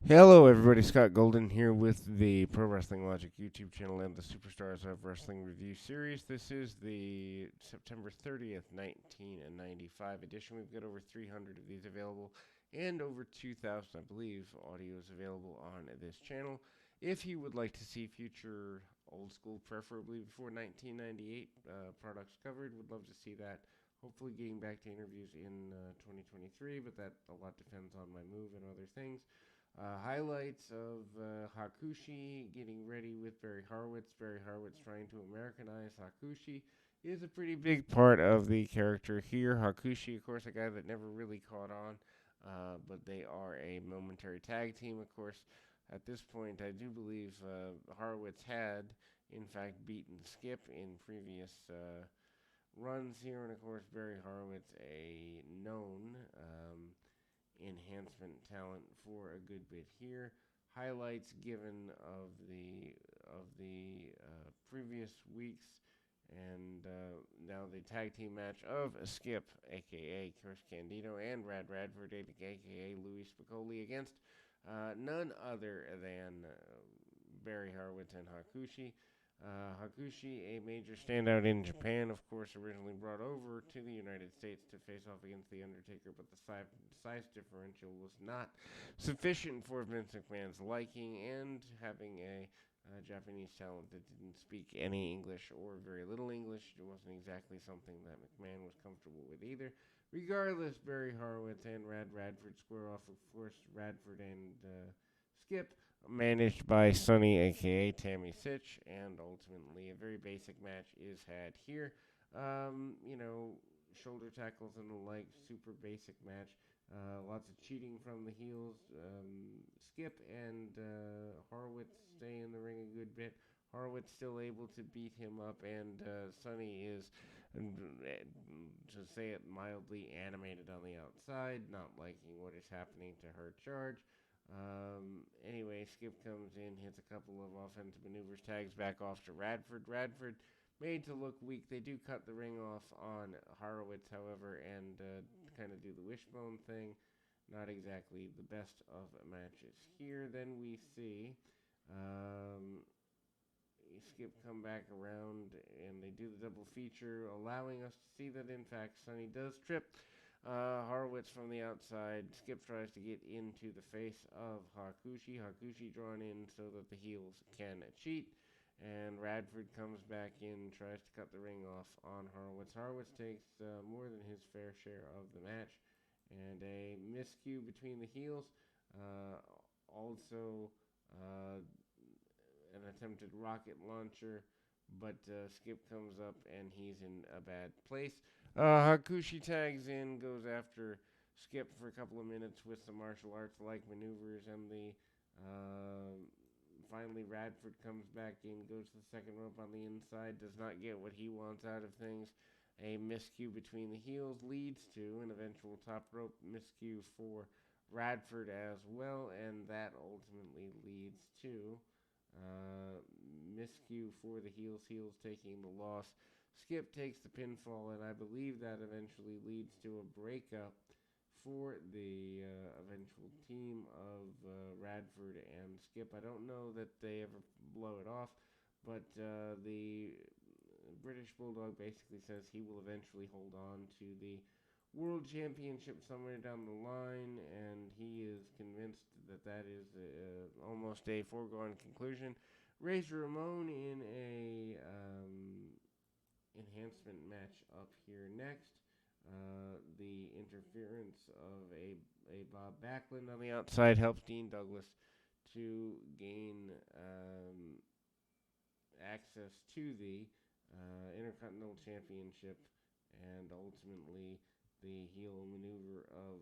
Hello, everybody. Scott Golden here with the Pro Wrestling Logic YouTube channel and the Superstars of Wrestling Review series. This is the September 30th, 1995 edition. We've got over 300 of these available and over 2,000, I believe, audios available on this channel. If you would like to see future old school, preferably before 1998, products covered, would love to see that. Hopefully, getting back to interviews in 2023, but that a lot depends on my move and other things. Highlights of Hakushi getting ready with Barry Horowitz. Barry Horowitz trying to Americanize Hakushi is a pretty big part of the character here. Hakushi, of course, a guy that never really caught on, but they are a momentary tag team, of course. At this point, I do believe Horowitz had, in fact, beaten Skip in previous runs here, and of course, Barry Horowitz, a known enhancement talent for a good bit here. Highlights given of the previous weeks, and now the tag team match of Skip, aka Chris Candido, and Radford, aka Louis Spicoli, against none other than Barry Harwood and Hakushi. Hakushi, a major standout in Japan, of course, originally brought over to the United States to face off against The Undertaker, but the size differential was not sufficient for Vince McMahon's liking, and having a Japanese talent that didn't speak any English or very little English, it wasn't exactly something that McMahon was comfortable with either. Regardless, Barry Horowitz and Radford square off, of course, Radford and Skip, managed by Sunny, aka Tammy Sitch, and ultimately a very basic match is had here. You know, shoulder tackles and the like, super basic match. Lots of cheating from the heels. Skip and Horowitz stay in the ring a good bit. Horowitz still able to beat him up, and Sunny is, to say it mildly, animated on the outside, not liking what is happening to her charge. Anyway, Skip comes in, hits a couple of offensive maneuvers, tags back off to Radford. Radford made to look weak. They do cut the ring off on Horowitz, however, and kind of do the wishbone thing. Not exactly the best of matches here. Then we see Skip come back around, and they do the double feature, allowing us to see that, in fact, Sunny does trip Horowitz from the outside. Skip tries to get into the face of Hakushi. Hakushi drawn in so that the heels can cheat. And Radford comes back in, tries to cut the ring off on Horowitz. Horowitz takes more than his fair share of the match. And a miscue between the heels. Also, an attempted rocket launcher. But Skip comes up and he's in a bad place. Hakushi tags in, goes after Skip for a couple of minutes with some martial arts like maneuvers, and finally Radford comes back in, goes to the second rope on the inside, does not get what he wants out of things. A miscue between the heels leads to an eventual top rope miscue for Radford as well, and that ultimately leads to miscue for the heels. Heels taking the loss. Skip takes the pinfall, and I believe that eventually leads to a breakup for the eventual team of Radford and Skip. I don't know that they ever blow it off, but the British Bulldog basically says he will eventually hold on to the World Championship somewhere down the line, and he is convinced that that is almost a foregone conclusion. Razor Ramon in a enhancement match up here next. The interference of a Bob Backlund on the outside helps Dean Douglas to gain access to the Intercontinental Championship, and ultimately the heel maneuverings of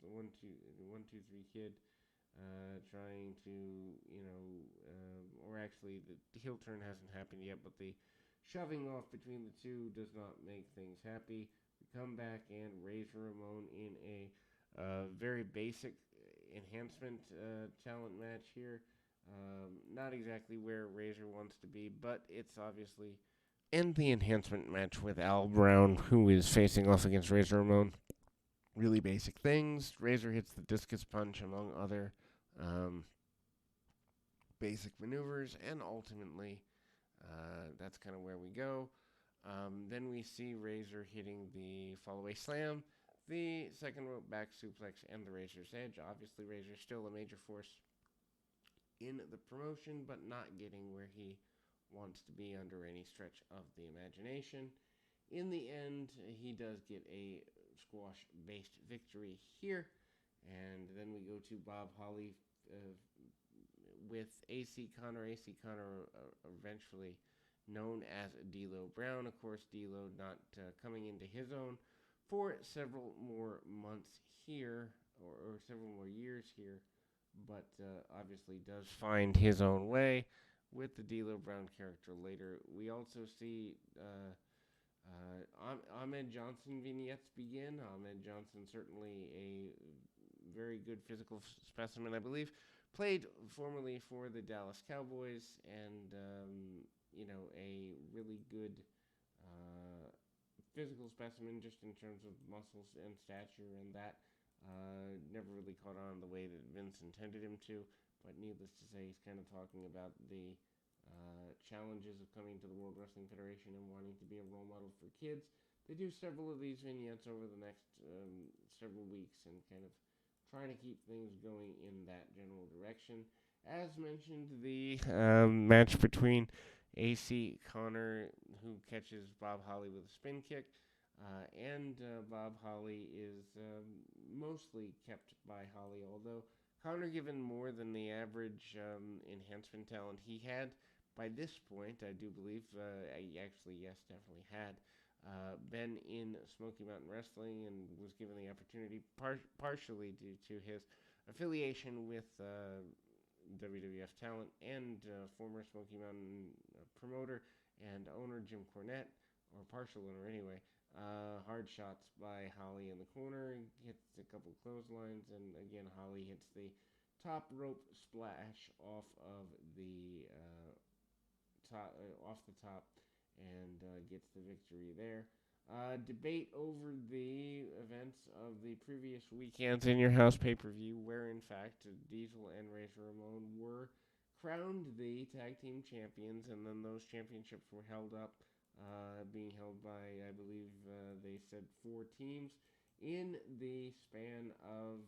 the one two three kid, trying to, or actually the heel turn hasn't happened yet, but the shoving off between the two does not make things happy. We come back, and Razor Ramon in a very basic enhancement talent match here. Not exactly where Razor wants to be, but it's obviously in the enhancement match with Al Brown, who is facing off against Razor Ramon. really basic things. Razor hits the discus punch, among other um, basic maneuvers, and ultimately, that's kind of where we go. Then we see Razor hitting the fallaway slam, the second rope back suplex, and the Razor's Edge. Obviously, Razor still a major force in the promotion, but not getting where he wants to be under any stretch of the imagination. In the end, he does get a squash-based victory here. And then we go to Bob Holly with AC Connor. AC Connor eventually known as D'Lo Brown. Of course, D'Lo not coming into his own for several more months here, or several more years here, but obviously does find his own way with the D'Lo Brown character later. We also see Ahmed Johnson vignettes begin. Ahmed Johnson, certainly a very good physical specimen, I believe. Played formerly for the Dallas Cowboys, and a really good physical specimen, just in terms of muscles and stature, and that never really caught on the way that Vince intended him to. But needless to say, he's kind of talking about the challenges of coming to the World Wrestling Federation and wanting to be a role model for kids. They do several of these vignettes over the next several weeks and kind of trying to keep things going in that general direction. As mentioned, the match between AC Connor, who catches Bob Holly with a spin kick, and Bob Holly is mostly kept by Holly, although Connor given more than the average enhancement talent he had. By this point, I do believe, yes, definitely had been in Smoky Mountain Wrestling and was given the opportunity partially due to his affiliation with WWF talent and former Smoky Mountain promoter and owner Jim Cornette, or partial owner anyway. Hard shots by Holly in the corner, hits a couple clotheslines, and again Holly hits the top rope splash off of the top and gets the victory there. Debate over the events of the previous weekend's In Your House pay-per-view, where in fact Diesel and Razor Ramon were crowned the tag team champions, and then those championships were held up, being held by, I believe, they said 4 teams in the span of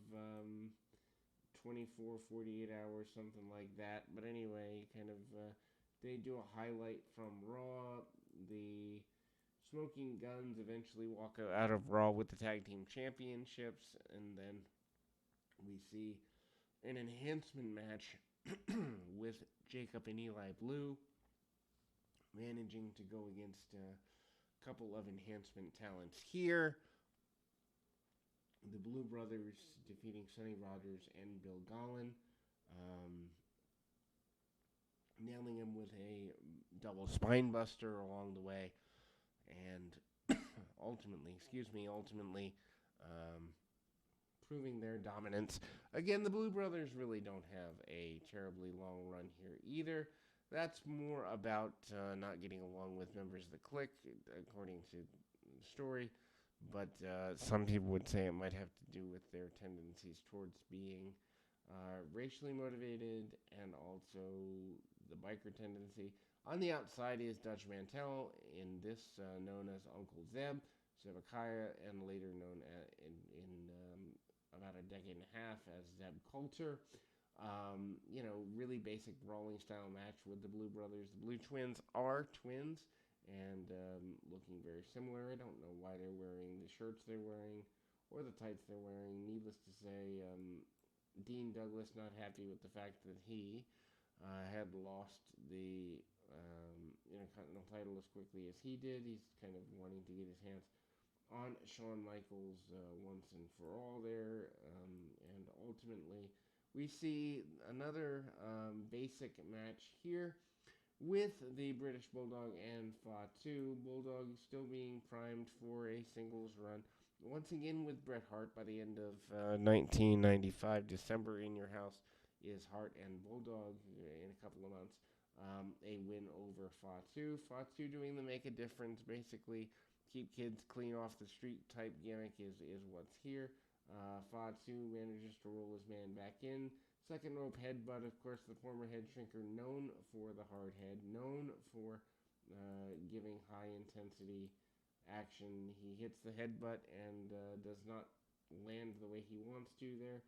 24, 48 hours, something like that. But anyway, kind of they do a highlight from Raw. The Smoking Guns eventually walk out of Raw with the tag team championships, and then we see an enhancement match with Jacob and Eli Blue managing to go against a couple of enhancement talents here. The Blue Brothers defeating Sonny Rogers and Bill Gollin, nailing him with a double spine buster along the way, and ultimately, proving their dominance. Again, the Blue Brothers really don't have a terribly long run here either. That's more about not getting along with members of the clique, according to the story. But some people would say it might have to do with their tendencies towards being racially motivated, and also the biker tendency. On the outside is Dutch Mantel, in this known as Uncle Zeb, Zebekiah, and later known in about a decade and a half as Zeb Coulter. Really basic brawling style match with the Blue Brothers. The Blue Twins are twins and looking very similar. I don't know why they're wearing the shirts they're wearing or the tights they're wearing. Needless to say, Dean Douglas not happy with the fact that he had lost the Intercontinental title as quickly as he did. He's kind of wanting to get his hands on Shawn Michaels once and for all there, and ultimately we see another basic match here with the British Bulldog and Fatu. Bulldog still being primed for a singles run, once again with Bret Hart by the end of 1995. December in your house is Hart and Bulldog in a couple of months. A win over Fatu. Fatu doing the Make a Difference, basically keep kids clean off the street type gimmick is what's here. Fatu manages to roll his man back in. Second rope headbutt, of course, the former head shrinker, known for the hard head, known for giving high intensity action. He hits the headbutt and does not land the way he wants to there.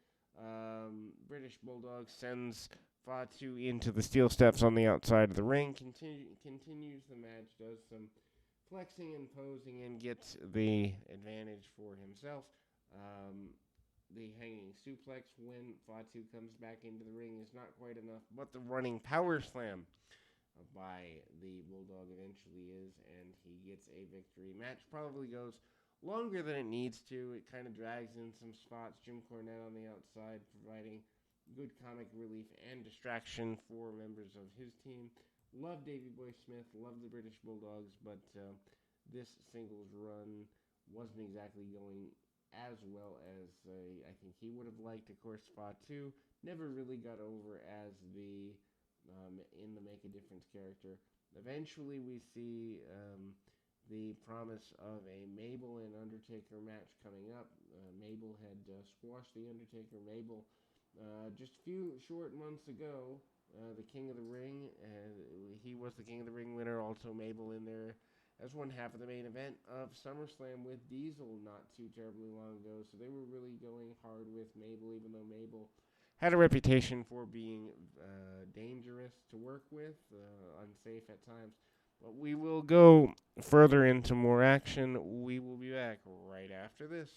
British Bulldog sends Fatu into the steel steps on the outside of the ring, continues the match, does some flexing and posing, and gets the advantage for himself. The hanging suplex when Fatu comes back into the ring is not quite enough, but the running power slam by the Bulldog eventually is, and he gets a victory. Match probably goes longer than it needs to. It kind of drags in some spots. Jim Cornette on the outside providing good comic relief and distraction for members of his team. Love Davey Boy Smith, love the British Bulldogs, but this singles run wasn't exactly going as well as I think he would have liked. Of course, Fatu never really got over as the in the Make a Difference character. Eventually, we see the promise of a Mabel and Undertaker match coming up. Mabel had squashed the Undertaker. Mabel, just a few short months ago, the King of the Ring. He was the King of the Ring winner. Also, Mabel in there as one half of the main event of SummerSlam with Diesel not too terribly long ago. So they were really going hard with Mabel, even though Mabel had a reputation for being dangerous to work with, unsafe at times. But we will go further into more action. We will be back right after this.